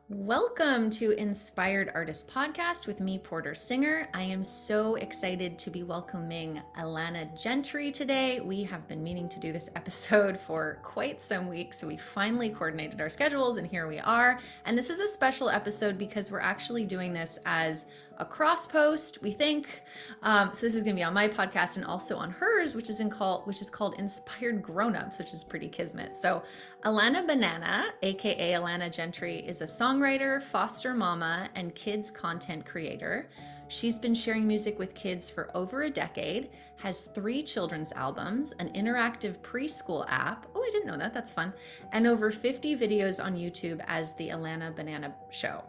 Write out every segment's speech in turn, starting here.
Welcome to Inspired Artist Podcast with me, Porter Singer. I am so excited to be welcoming Alana Gentry today. We have been meaning to do this episode for quite some weeks, so we finally coordinated our schedules, and here we are. And this is a special episode because we're actually doing this as a cross post, we think. So this is going to be on my podcast and also on hers, which is called Inspired Grownups, which is pretty kismet. So Alana Banana, aka Alana Gentry, is a songwriter, foster mama, and kids content creator. She's been sharing music with kids for over a decade, has 3 children's albums, an interactive preschool app. Oh, I didn't know that. That's fun. And over 50 videos on YouTube as the Alana Banana Show.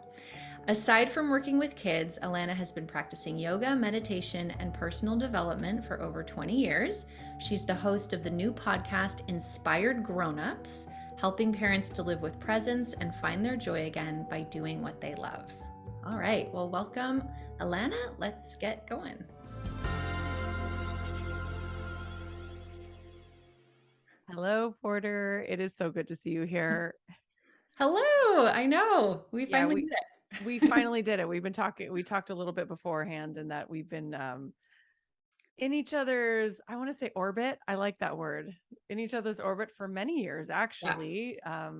Aside from working with kids, Alana has been practicing yoga, meditation, and personal development for over 20 years. She's the host of the new podcast, Inspired Grownups, helping parents to live with presence and find their joy again by doing what they love. All right, well, welcome, Alana. Let's get going. Hello, Porter. It is so good to see you here. Hello. I know. We finally did it. We finally did it. We talked a little bit beforehand, and that we've been in each other's, I want to say orbit. I like that word. In each other's orbit for many years, actually. Yeah.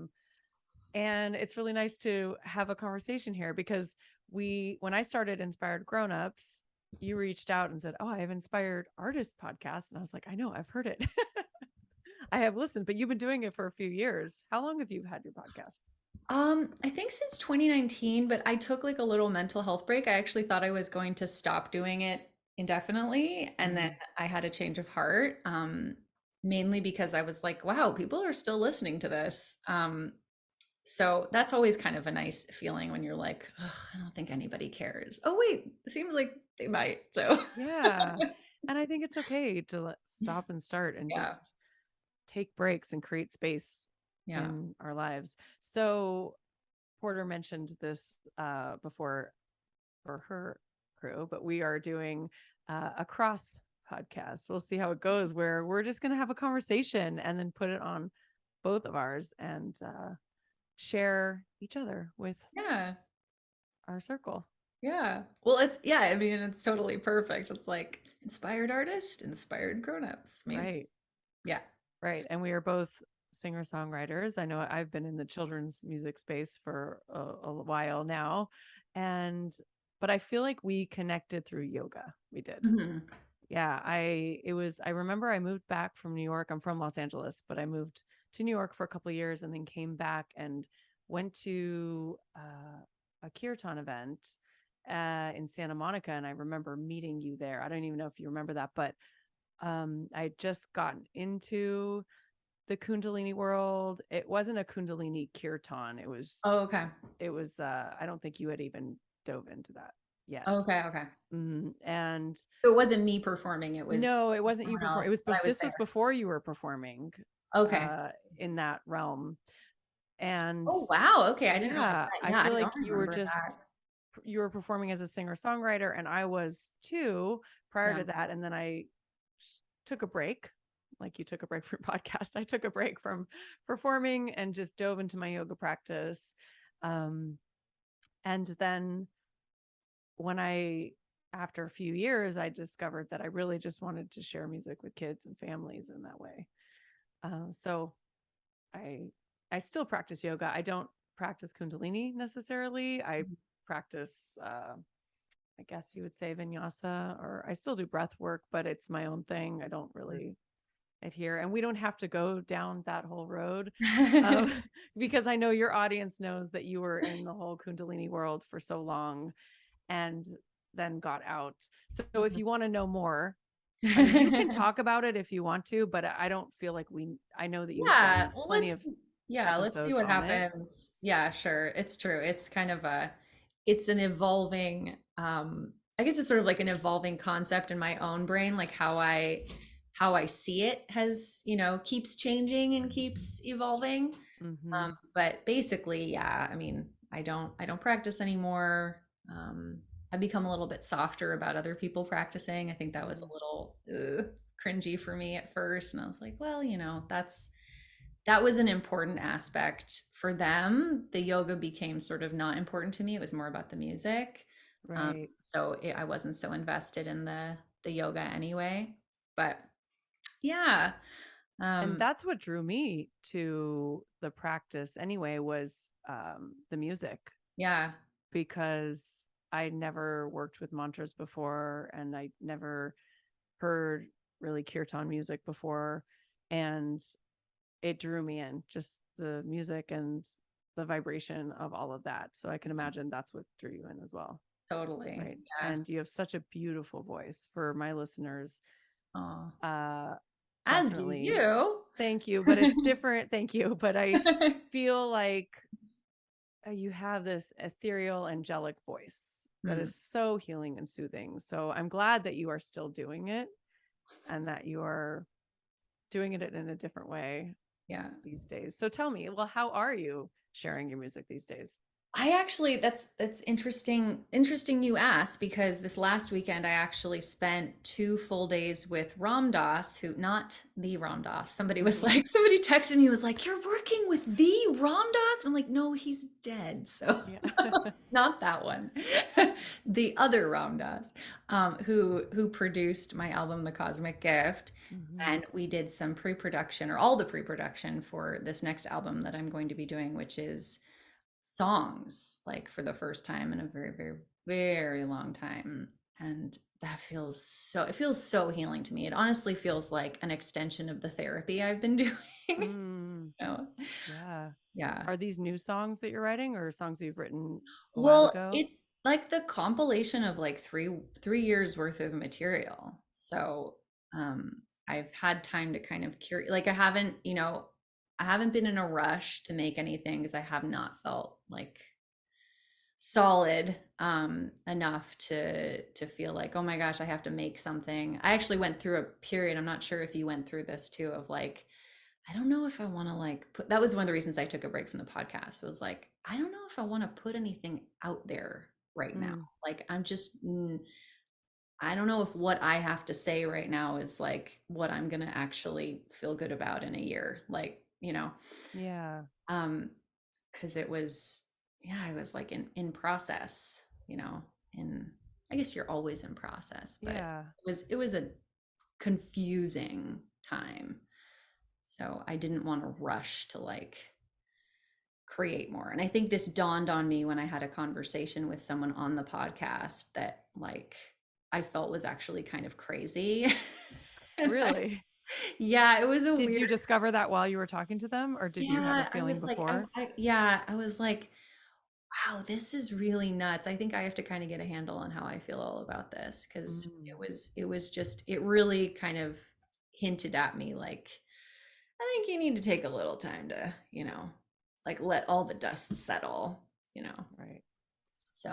And it's really nice to have a conversation here because when I started Inspired Grownups, you reached out and said, "Oh, I have Inspired Artist Podcast." And I was like, "I know, I've heard it." I have listened, but you've been doing it for a few years. How long have you had your podcast? I think since 2019, but I took like a little mental health break. I actually thought I was going to stop doing it indefinitely, and then I had a change of heart, mainly because I was like, wow, people are still listening to this. So that's always kind of a nice feeling when you're like, I don't think anybody cares. Oh, wait, it seems like they might. So yeah. And I think it's okay to stop and start and just take breaks and create space in our lives. So Porter mentioned this before for her crew, but we are doing a cross podcast. We'll see how it goes, where we're just going to have a conversation and then put it on both of ours and share each other with our circle. Yeah. Well, I mean, it's totally perfect. It's like inspired artist, inspired grownups. Right. Yeah. Right. And we are both singer-songwriters. I know I've been in the children's music space for a while now. But I feel like we connected through yoga. We did. Mm-hmm. Yeah. I remember I moved back from New York. I'm from Los Angeles, but I moved to New York for a couple of years and then came back and went to a kirtan event in Santa Monica. And I remember meeting you there. I don't even know if you remember that, but I just gotten into the Kundalini world. It wasn't a Kundalini kirtan. It was, it was, I don't think you had even dove into that yet. Okay. And it wasn't me performing. It wasn't you performing. This was before you were performing. In that realm. And oh, wow. Okay. I didn't realize that. I feel like you were performing as a singer-songwriter, and I was too prior to that. And then I took a break, like you took a break from podcast. I took a break from performing and just dove into my yoga practice. And then after a few years, I discovered that I really just wanted to share music with kids and families in that way. So I still practice yoga. I don't practice Kundalini necessarily. I practice, I guess you would say vinyasa, or I still do breath work, but it's my own thing. I don't really adhere, and we don't have to go down that whole road because I know your audience knows that you were in the whole Kundalini world for so long and then got out. So if you want to know more, I mean, you can talk about it if you want to, but I don't feel like I know that you've done plenty of let's see what happens. Yeah, sure. It's true. It's kind of it's an evolving, I guess it's sort of like an evolving concept in my own brain, like how I see it has, keeps changing and keeps evolving. Mm-hmm. But basically, I mean, I don't practice anymore. I've become a little bit softer about other people practicing. I think that was a little cringy for me at first. And I was like, well, that was an important aspect for them. The yoga became sort of not important to me. It was more about the music. Right. I wasn't so invested in the yoga anyway. But yeah, And um, that's what drew me to the practice anyway, was the music, yeah, because I never worked with mantras before, and I never heard really kirtan music before. And it drew me in, just the music and the vibration of all of that. So I can imagine that's what drew you in as well. totally. Right. Yeah. And you have such a beautiful voice. For my listeners, Oh, uh as do definitely, you. thank you, but it's different. Thank you, but I feel like you have this ethereal, angelic voice that Hmm, is so healing and soothing. So I'm glad that you are still doing it, and that you are doing it in a different way yeah. these days. So tell me, well, how are you sharing your music these days? I actually that's interesting you asked, because this last weekend I actually spent 2 full days with Ram Dass, who, not the Ram Dass. Somebody texted me, was like, "You're working with the Ram Dass?" I'm like, "No, he's dead." So Yeah. not that one. The other Ram Dass, who produced my album The Cosmic Gift. Mm-hmm. And we did some pre-production, or all the pre-production, for this next album that I'm going to be doing, which is songs, like, for the first time in a very, very, very long time. And that it feels so healing to me. It honestly feels like an extension of the therapy I've been doing. Mm, You know? yeah. Yeah. Are these new songs that you're writing, or songs that you've written a while Well, ago? it's like the compilation of like three years worth of material. So I've had time to kind of curate. Like, I haven't been in a rush to make anything, because I have not felt like solid enough to feel like, oh my gosh, I have to make something. I actually went through a period, I'm not sure if you went through this too, of like, I don't know if I want to like put, that was one of the reasons I took a break from the podcast. It was like, I don't know if I want to put anything out there right now. Mm, Like, I don't know if what I have to say right now is like what I'm going to actually feel good about in a year. Like, yeah. um, because it was, yeah, I was like in process, in, I guess you're always in process, but Yeah. it was a confusing time. So I didn't want to rush to like create more. And I think this dawned on me when I had a conversation with someone on the podcast that, like, I felt was actually kind of crazy. Really? Yeah, it was a Did weird. you discover that while you were talking to them, or did you have a Yeah, I feeling was like, before? yeah, I was like, wow, this is really nuts. I think I have to kind of get a handle on how I feel all about this, because Mm, it was just, it really kind of hinted at me like, I think you need to take a little time to, like, let all the dust settle. right.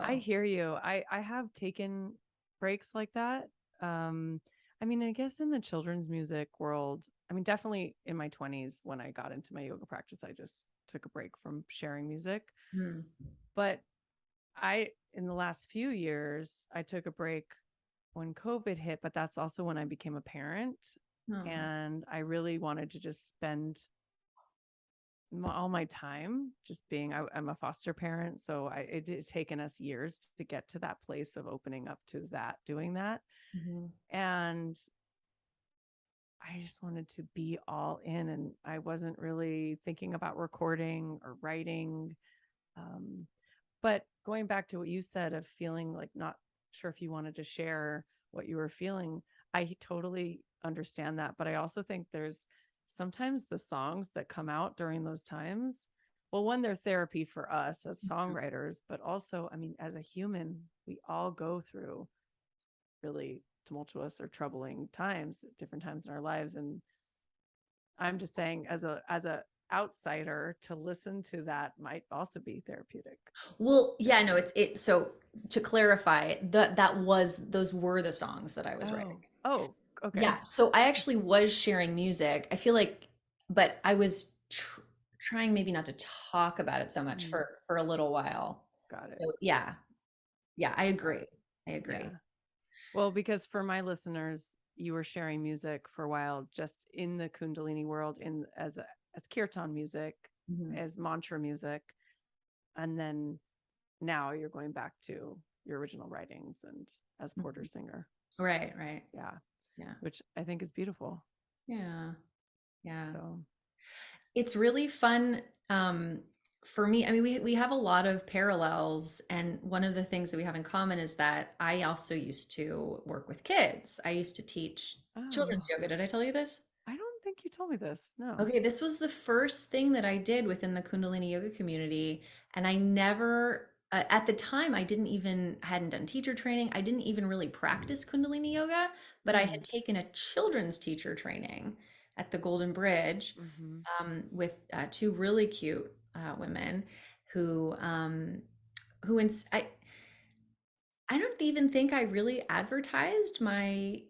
I So, hear you. I have taken breaks like that. Um, I mean, I guess in the children's music world, I mean, definitely in my 20s when I got into my yoga practice, I just took a break from sharing music. hmm. But in the last few years, I took a break when COVID hit, but that's also when I became a parent. Oh, And I really wanted to just spend all my time just being, I'm a foster parent. So it did taken us years to get to that place of opening up to that, doing that. mhm. And I just wanted to be all in, and I wasn't really thinking about recording or writing. Um, but going back to what you said of feeling like not sure if you wanted to share what you were feeling, I totally understand that. But I also think there's sometimes the songs that come out during those times. Well, one, they're therapy for us as songwriters, but also, I mean, as a human, we all go through really tumultuous or troubling times at different times in our lives. And I'm just saying, as a outsider, to listen to that might also be therapeutic. Well, yeah, no, so to clarify, those were the songs that I was writing. Oh, okay. Yeah, so I actually was sharing music. I feel like, but I was trying maybe not to talk about it so much Mm, for a little while. got it. So yeah, yeah, I Got agree. it. I Yeah. agree. Well, because for my listeners, you were sharing music for a while just in the Kundalini world, in as as kirtan music, Mhm. as mantra music, and then now you're going back to your original writings and as Porter Mhm. singer. Right, right. Yeah, Yeah. which I think is beautiful. Yeah. Yeah. So, It's really fun for me. I mean, we have a lot of parallels, and one of the things that we have in common is that I also used to work with kids. I used to teach children's oh, yoga. Did I tell you this? I don't think you told me this. No. Okay, this was the first thing that I did within the Kundalini yoga community, and I never at the time I hadn't done teacher training. I didn't even really practice Kundalini yoga, but I had Mm. taken a children's teacher training at the Golden Bridge Mm-hmm. with two really cute women who who ins- I don't even think I really advertised my.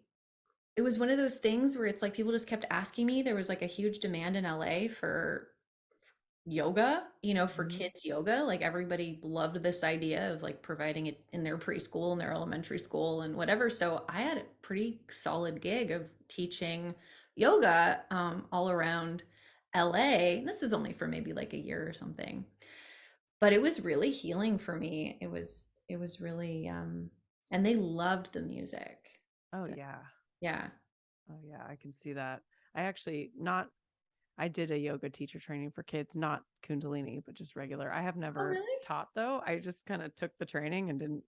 It was one of those things where it's like people just kept asking me. There was like a huge demand in LA for yoga, for Mm-hmm. kids yoga. Like everybody loved this idea of like providing it in their preschool and their elementary school and whatever. So I had a pretty solid gig of teaching yoga all around LA. This was only for maybe like a year or something, but it was really healing for me. It was really and they loved the music. Oh The- yeah. Yeah. Oh yeah, I can see that. I actually not I did a yoga teacher training for kids, not Kundalini, but just regular. I have Oh, never really? taught though. I just kind of took the training and didn't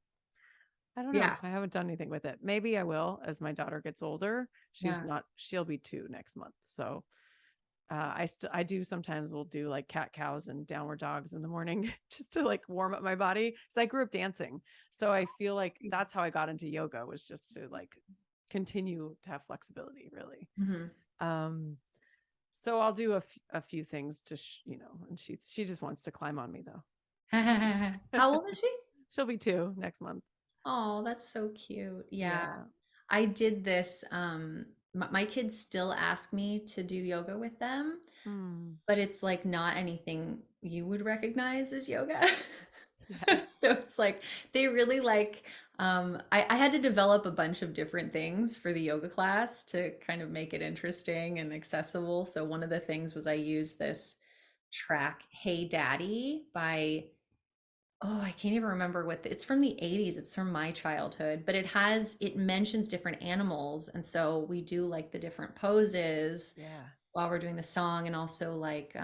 I don't know. Yeah. I haven't done anything with it. Maybe I will as my daughter gets older. Yeah. She'll be 2 next month. So I do sometimes will do like cat cows and downward dogs in the morning just to like warm up my body. So I grew up dancing. So I feel like that's how I got into yoga, was just to like continue to have flexibility, really. Hmm. Um, so I'll do a few things to, and she just wants to climb on me though. How old is she? She'll be 2 next month. Oh, that's so cute. Yeah. Yeah. I did this. My kids still ask me to do yoga with them, Mm, but it's like not anything you would recognize as yoga. yeah. So it's like they really like, I had to develop a bunch of different things for the yoga class to kind of make it interesting and accessible. So one of the things was I used this track, Hey Daddy by Oh, I can't even remember it's from the 80s. It's from my childhood, but it mentions different animals. And so we do like the different poses Yeah. while we're doing the song, and also like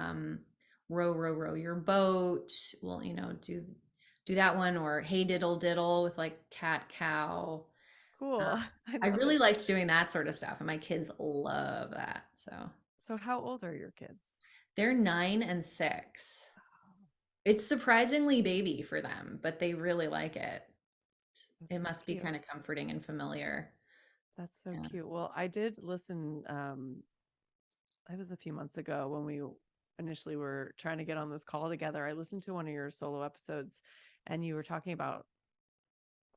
row, row, row your boat. Well, do that one, or hey diddle diddle with like cat cow. Uh, Cool. I I love really it. liked doing that sort of stuff, and my kids love that. So So how old are your kids? they're 9 and 6. It's surprisingly baby for them, but they really like it. That's It so must be kind of cute. comforting and familiar. That's so Yeah. cute. Well, I did listen. It was a few months ago when we initially were trying to get on this call together. I listened to one of your solo episodes, and you were talking about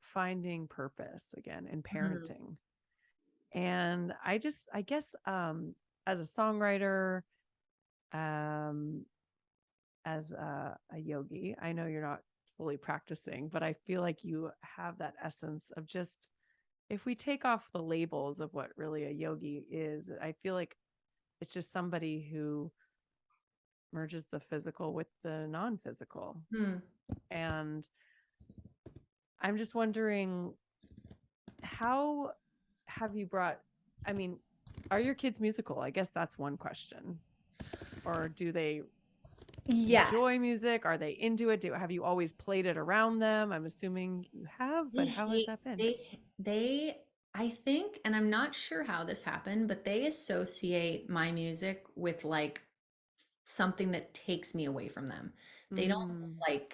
finding purpose again in Mhm. parenting. And I guess, as a songwriter, um, as a yogi, I know you're not fully practicing, but I feel like you have that essence of just, if we take off the labels of what really a yogi is, I feel like it's just somebody who merges the physical with the non-physical. Hmm. And I'm just wondering, how have you brought, I mean, are your kids musical? I guess that's one question. Or do they Yes. enjoy music? Are they into it? Have you always played it around them? I'm assuming you have, They but how has hate, that been? they, I think, and I'm not sure how this happened, but they associate my music with like something that takes me away from them. They don't Mm, like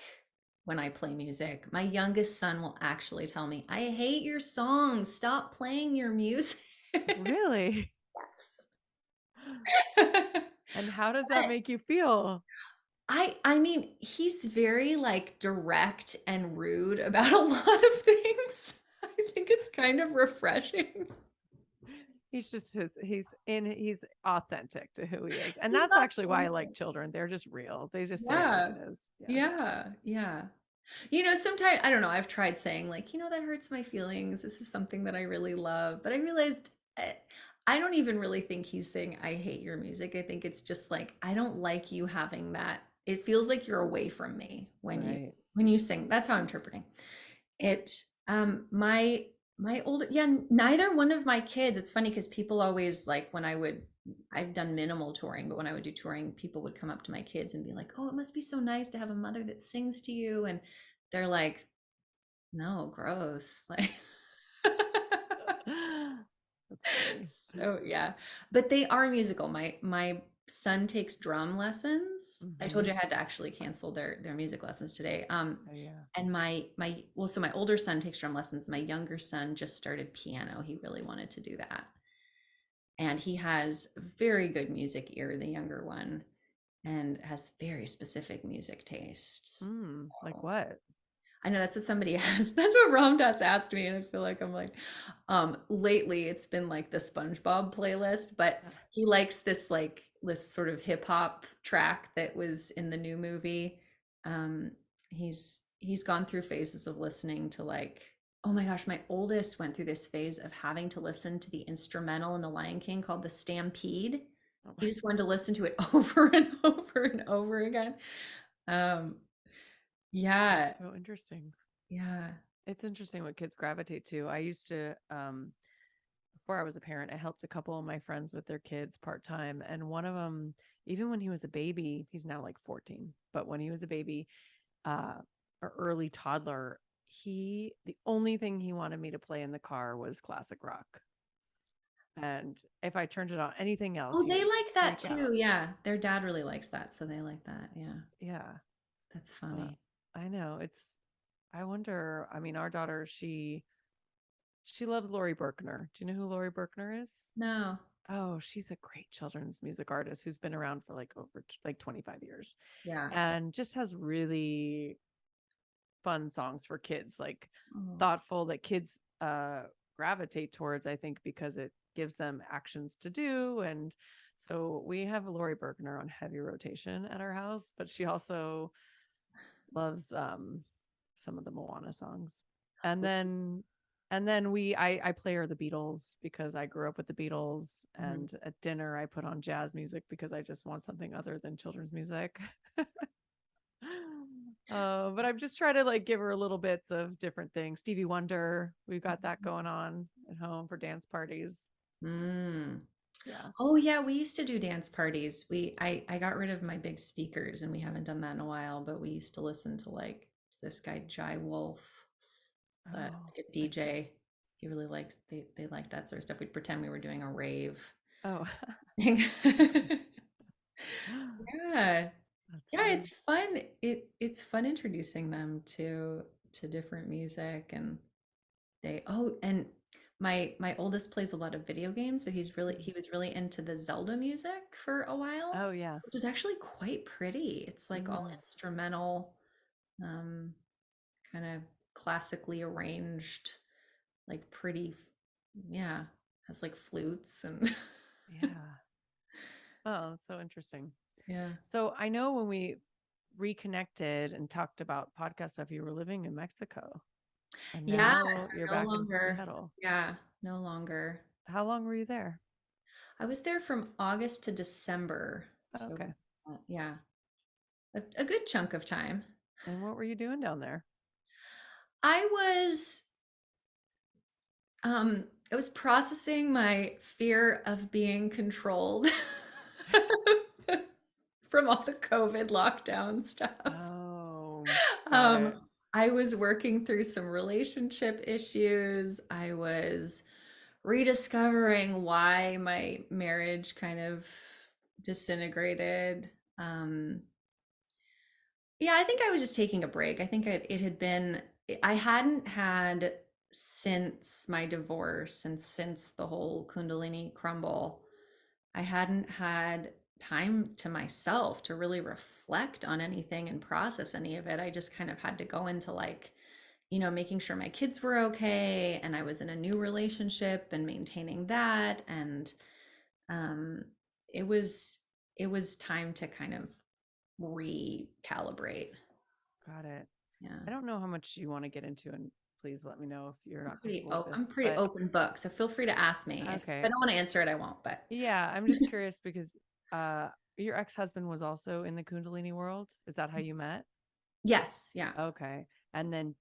when I play music. My youngest son will actually tell me, I hate your songs. Stop playing your music. really? Yes. And how does that make you feel? I mean, he's very like direct and rude about a lot of things. I think it's kind of refreshing. He's just he's authentic to who he is. And He's that's actually why I like authentic. children. They're just real. They just say it like Yeah. it is. Yeah. Yeah. Yeah. Sometimes I don't know, I've tried saying like, that hurts my feelings. This is something that I really love, but I realized I don't even really think he's saying I hate your music. I think it's just like I don't like you having that. It feels like you're away from me Right. when you sing. That's how I'm interpreting it. My old yeah, neither one of my kids. It's funny because people always like when I've done minimal touring, but when I would do touring, people would come up to my kids and be like, "Oh, it must be so nice to have a mother that sings to you." And they're like, "No, gross." Like That's funny. so yeah, but they are musical. My son takes drum lessons. I told Mm-hmm. you I had to actually cancel their music lessons today. Oh, yeah. And my well, so my older son takes drum lessons. My younger son just started piano. He really wanted to do that, and he has very good music ear. The younger one, and has very specific music tastes. Like So what? I know that's what somebody asked. That's what Ramdas asked me, and I feel like I'm like, lately it's been like the SpongeBob playlist, but he likes this sort of hip hop track that was in the new movie. Um, he's gone through phases of listening to like, oh my gosh, my oldest went through this phase of having to listen to the instrumental in The Lion King called The Stampede. Oh He my, just wanted to listen to it over and over and over again. Um, that's yeah, so interesting. yeah. It's interesting what kids gravitate to. I used to, before I was a parent, I helped a couple of my friends with their kids part time. And one of them, even when he was a baby, he's now like 14, but when he was a baby, or early toddler, the only thing he wanted me to play in the car was classic rock. And if I turned it on anything else, Oh, he they would like that freak out. too. Yeah. Their dad really likes that, so they like that. Yeah. Yeah. That's But funny. I know I wonder, I mean, our daughter, she loves Lori Berkner. Do you know who Lori Berkner is? No. Oh, she's a great children's music artist who's been around for like over like 25 years Yeah. and just has really fun songs for kids, like Oh. thoughtful that kids gravitate towards, I think, because it gives them actions to do. And so we have Lori Berkner on heavy rotation at our house, but she also loves some of the Moana songs. And then I play her the Beatles because I grew up with the Beatles, Mhm. and at dinner I put on jazz music because I just want something other than children's music. But I'm just trying to like give her little bits of different things. Stevie Wonder, we've got that going on at home for dance parties. Mm. Yeah. Oh yeah, we used to do dance parties. I got rid of my big speakers and we haven't done that in a while, but we used to listen to like this guy Jai Wolf. So a Oh, DJ. He really likes they like that sort of stuff. We'd pretend we were doing a rave. oh, Yeah. that's Yeah, funny. it's fun. It's fun introducing them to different music and and my oldest plays a lot of video games, so Mm. he was really into the Zelda music for a while, Oh yeah. which is actually quite pretty. It's like all Mm. instrumental, um, kind of classically arranged, like yeah, has like flutes and Yeah. Oh, that's so interesting. yeah. So I know when we reconnected and talked about podcast stuff, you were living in Mexico and Yeah, now so you're no back in longer. Seattle. Yeah, no longer. How long were you there? I was there from August to December. Oh, So, okay. yeah, a good chunk of time. And what were you doing down there? I was I was processing my fear of being controlled from all the COVID lockdown stuff. Oh, got Um, it. I was working through some relationship issues. I was rediscovering why my marriage kind of disintegrated. Um, yeah, I think I was just taking a break. I think it had been, I hadn't had since my divorce and since the whole Kundalini crumble, I hadn't had time to myself to really reflect on anything and process any of it. I just kind of had to go into like, making sure my kids were okay. And I was in a new relationship and maintaining that. And um, it was, it was time to kind of recalibrate. Got it. Yeah. I don't know how much you want to get into in please let me know if you're I'm not comfortable with I'm this. pretty But open book, so feel free to ask me. If I okay. don't want to answer it, I won't. But Yeah, I'm just curious because your ex-husband was also in the Kundalini world. Is that how you met? yes, yeah. Okay. And then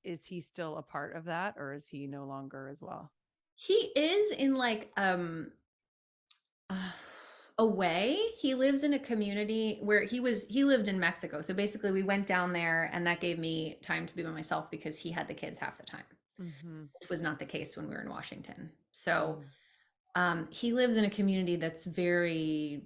is he still a part of that or is he no longer as well? He is in like uh, a way. He lives in a community where he lived in Mexico. So basically we went down there and that gave me time to be by myself because he had the kids half the time, Mm-hmm. which was not the case when we were in Washington. So Mm. he lives in a community that's very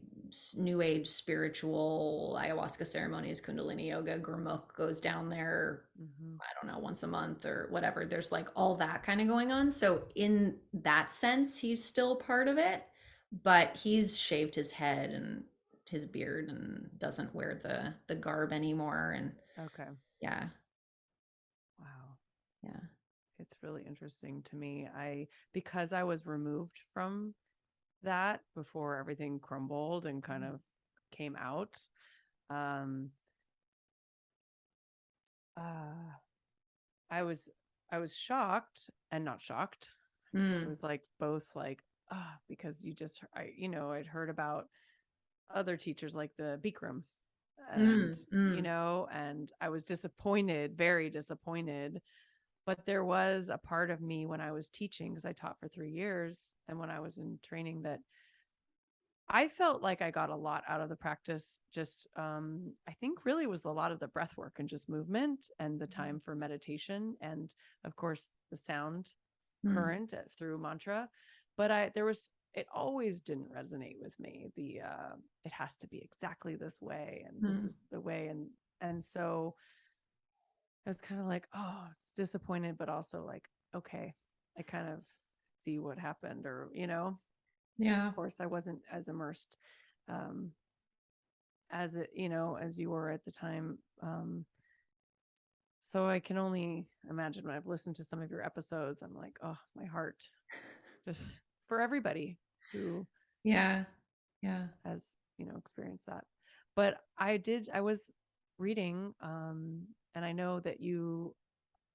new age spiritual, ayahuasca ceremonies, kundalini yoga. Gurmukh goes down there, Mm-hmm. I don't know, once a month or whatever. There's like all that kind of going on. So in that sense, he's still part of it, but he's shaved his head and his beard and doesn't wear the garb anymore. And Okay. yeah, Wow. yeah. It's really interesting to me. Because I was removed from that before everything crumbled and kind of came out. Um, uh, I was I was shocked and not shocked. It Mm, was like both like because I'd heard about other teachers like the Bikram and mm, mm, and I was disappointed, very disappointed. But there was a part of me when I was teaching because I taught for 3 years and when I was in training that I felt like I got a lot out of the practice. Just, I think really was a lot of the breath work and just movement and the time for meditation. And of course, the sound mm, current through mantra. But it always didn't resonate with me. It has to be exactly this way. And this mm. is the way. And so I was kind of like, oh, it's disappointed, but also like, okay, I kind of see what happened Yeah. of course, I wasn't as immersed um, as you were at the time. So I can only imagine when I've listened to some of your episodes, I'm like, oh, my heart, just for everybody who Yeah. Yeah. has, experienced that. But I was reading, and I know that you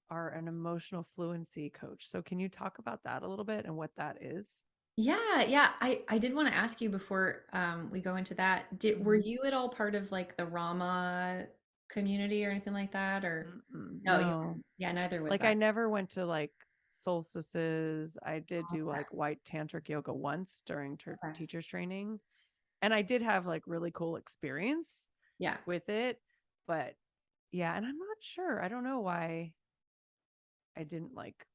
are an emotional fluency coach. So can you talk about that a little bit and what that is? Yeah, yeah. I did want to ask you before we go into that. Were Mm-hmm. you at all part of like the Rama community or anything like that? Or no, you No, weren't. Yeah, neither was like I. I never went to like solstices. I did do Okay. like white tantric yoga once during Okay. teachers training, and I did have like really cool experience Yeah. with it. But yeah, and I'm not sure. I don't know why I didn't like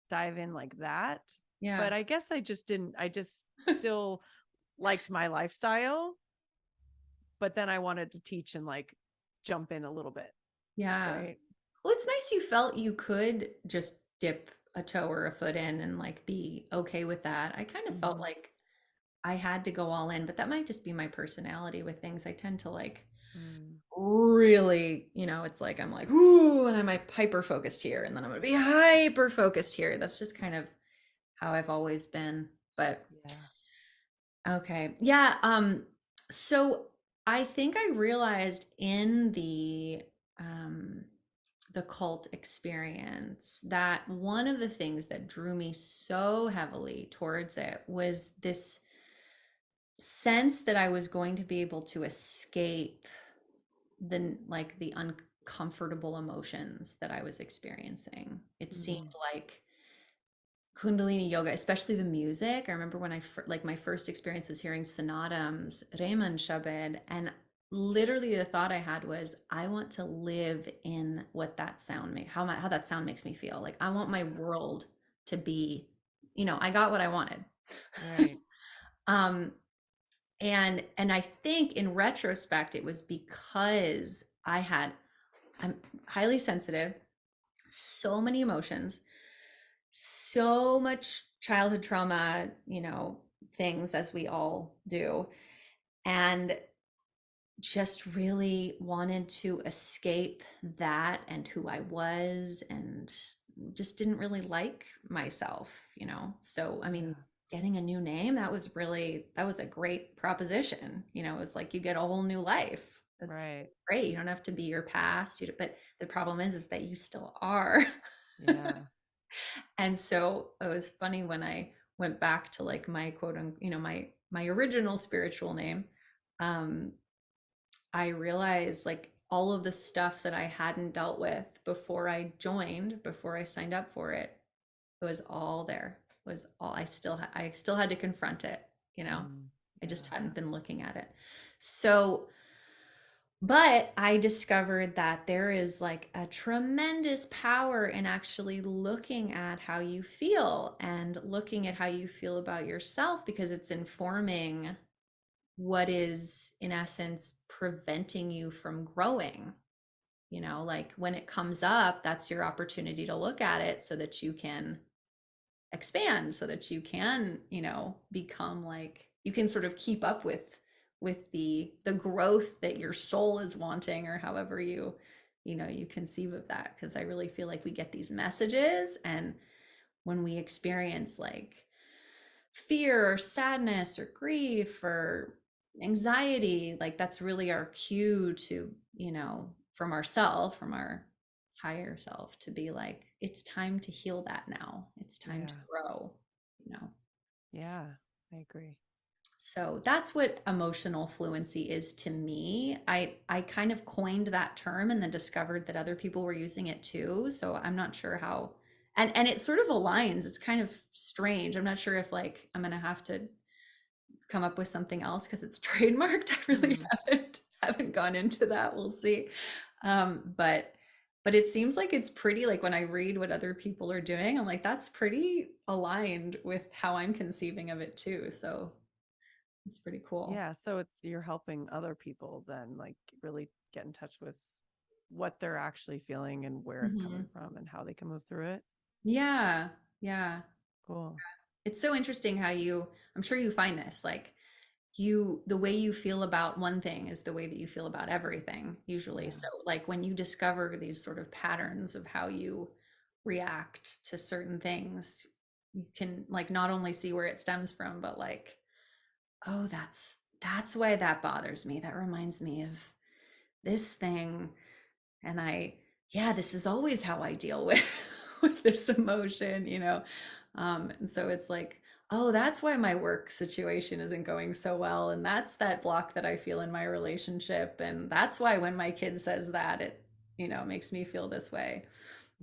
dive in like that. Yeah. But I guess I just didn't. I just still liked my lifestyle, but then I wanted to teach and like jump in a little bit, Yeah. right? Well, it's nice you felt you could just dip a toe or a foot in and like be okay with that. I kind of felt Mm-hmm. like I had to go all in, but that might just be my personality with things. I tend to like Mm, really, it's like I'm like, ooh, and I'm like hyper focused here, and then I'm gonna be hyper focused here. That's just kind of how I've always been. But yeah. okay. Yeah, so I think I realized in the cult experience that one of the things that drew me so heavily towards it was this sense that I was going to be able to escape the uncomfortable emotions that I was experiencing. It seemed Mm-hmm. like Kundalini yoga, especially the music. I remember when like my first experience was hearing Sanatam's Rehman Shabed, and literally the thought I had was, I want to live in what that sound how that sound makes me feel. Like I want my world to be, I got what I wanted. Right. um, and I think in retrospect, it was because I'm highly sensitive, so many emotions, so much childhood trauma, things as we all do. And just really wanted to escape that and who I was, and just didn't really like myself. So, I mean, Yeah. getting a new name, that was a great proposition. It was like you get a whole new life. That's Right. great. You don't have to be your past, but the problem is that you still are. Yeah. And so it was funny when I went back to like my quote unquote, my original spiritual name. Um, I realized like all of the stuff that I hadn't dealt with before I joined, before I signed up for it, it was all there. It was all I still had to confront it, you know. Mm, I just yeah. hadn't been looking at it. So, but I discovered that there is like a tremendous power in actually looking at how you feel and looking at how you feel about yourself because it's informing what is, in essence, preventing you from growing. You know, like when it comes up, that's your opportunity to look at it so that you can expand, so that you can, become like you can sort of keep up with the growth that your soul is wanting, or however you conceive of that. Because I really feel like we get these messages, and when we experience like fear or sadness or grief or anxiety, like that's really our cue to, from ourself, from our higher self, to be like, it's time to heal that now. It's time to Yeah. grow, you know. Yeah. I agree. So that's what emotional fluency is to me. I kind of coined that term and then discovered that other people were using it too. So I'm not sure how, and it sort of aligns. It's kind of strange. I'm not sure if like I'm gonna have to come up with something else because it's trademarked. I really Mhm. haven't gone into that. We'll see. But it seems like it's pretty, like when I read what other people are doing, I'm like, that's pretty aligned with how I'm conceiving of it too. So it's pretty cool. Yeah. So it's you're helping other people then like really get in touch with what they're actually feeling and where it's Hmm. coming from and how they can move through it. Yeah. Yeah. Cool. It's so interesting how I'm sure you find this, like the way you feel about one thing is the way that you feel about everything usually. Yeah. So like when you discover these sort of patterns of how you react to certain things, you can like not only see where it stems from, but like, oh, that's why that bothers me. That reminds me of this thing. And yeah, this is always how I deal with with this emotion. And so it's like, oh, that's why my work situation isn't going so well, and that's that block that I feel in my relationship, and that's why when my kid says that, it makes me feel this way.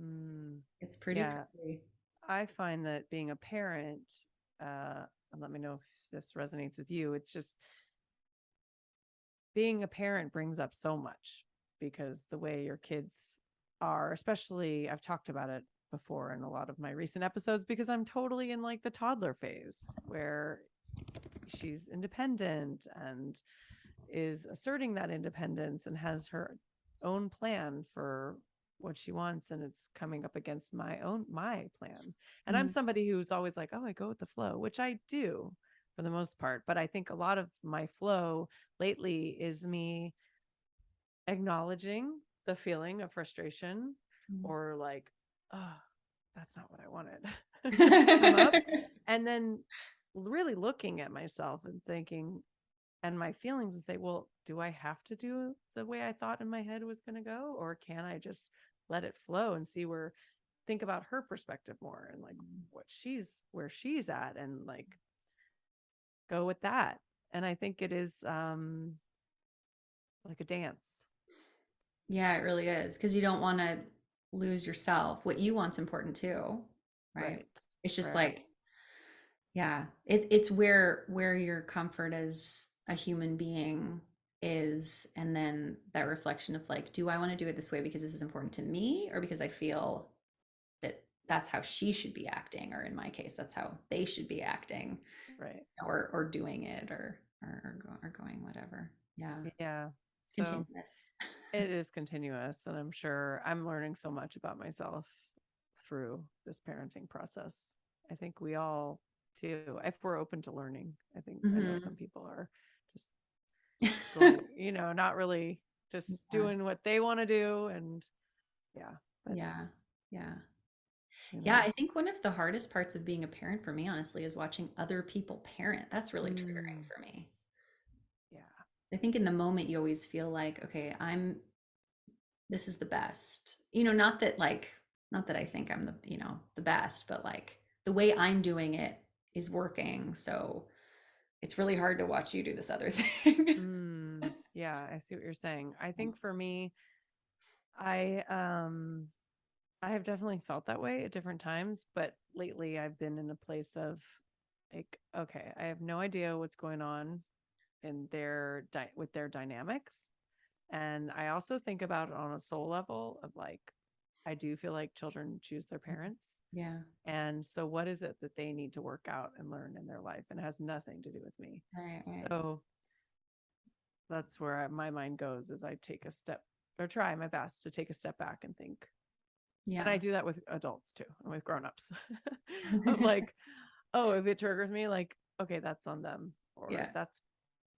Mm, It's pretty yeah. crazy. I find that being a parent, and let me know if this resonates with you, it's just being a parent brings up so much because the way your kids are, especially I've talked about it before in a lot of my recent episodes because I'm totally in like the toddler phase where she's independent and is asserting that independence and has her own plan for what she wants, and it's coming up against my plan. And I'm Mm, somebody who's always like, oh, I go with the flow, which I do for the most part, but I think a lot of my flow lately is me acknowledging the feeling of frustration mm. or like, oh, that's not what I wanted to come up, and then really looking at myself and thinking and my feelings and say, well, do I have to do the way I thought in my head was going to go? Or can I just let it flow and see think about her perspective more and like where she's at and like go with that. And I think it is like a dance. Yeah, it really is, because you don't want to lose yourself. What you want's important too, right? Right. It's just Right. like, yeah, it's where your comfort as a human being is, and then that reflection of like, do I want to do it this way because this is important to me, or because I feel that that's how she should be acting, or in my case, that's how they should be acting, Right. or doing it, or going whatever. Yeah, Yeah. So continuous. it is continuous. And I'm sure I'm learning so much about myself through this parenting process. I think we all do, if we're open to learning. I know Hmm. some people are just going, not really just Yeah, doing what they want to do. And yeah, but yeah, yeah. who Yeah, knows? I think one of the hardest parts of being a parent for me, honestly, is watching other people parent. That's really triggering Mm, for me. yeah. I think in the moment you always feel like, okay, this is the best. Not that like not that I think I'm the best, but like the way I'm doing it is working. So it's really hard to watch you do this other thing. Yeah, I see what you're saying. I think for me, I um I have definitely felt that way at different times, but lately I've been in a place of like, okay, I have no idea what's going on in with their dynamics. And I also think about it on a soul level of like, I do feel like children choose their parents. Yeah. And so what is it that they need to work out and learn in their life? And it has nothing to do with me. Right, right. So that's where my mind goes is I take a step or try my best to take a step back and think. And I Yeah. do that with adults too, and with grownups. I'm like, oh, if it triggers me, like, okay, that's on them. Or Yeah. that's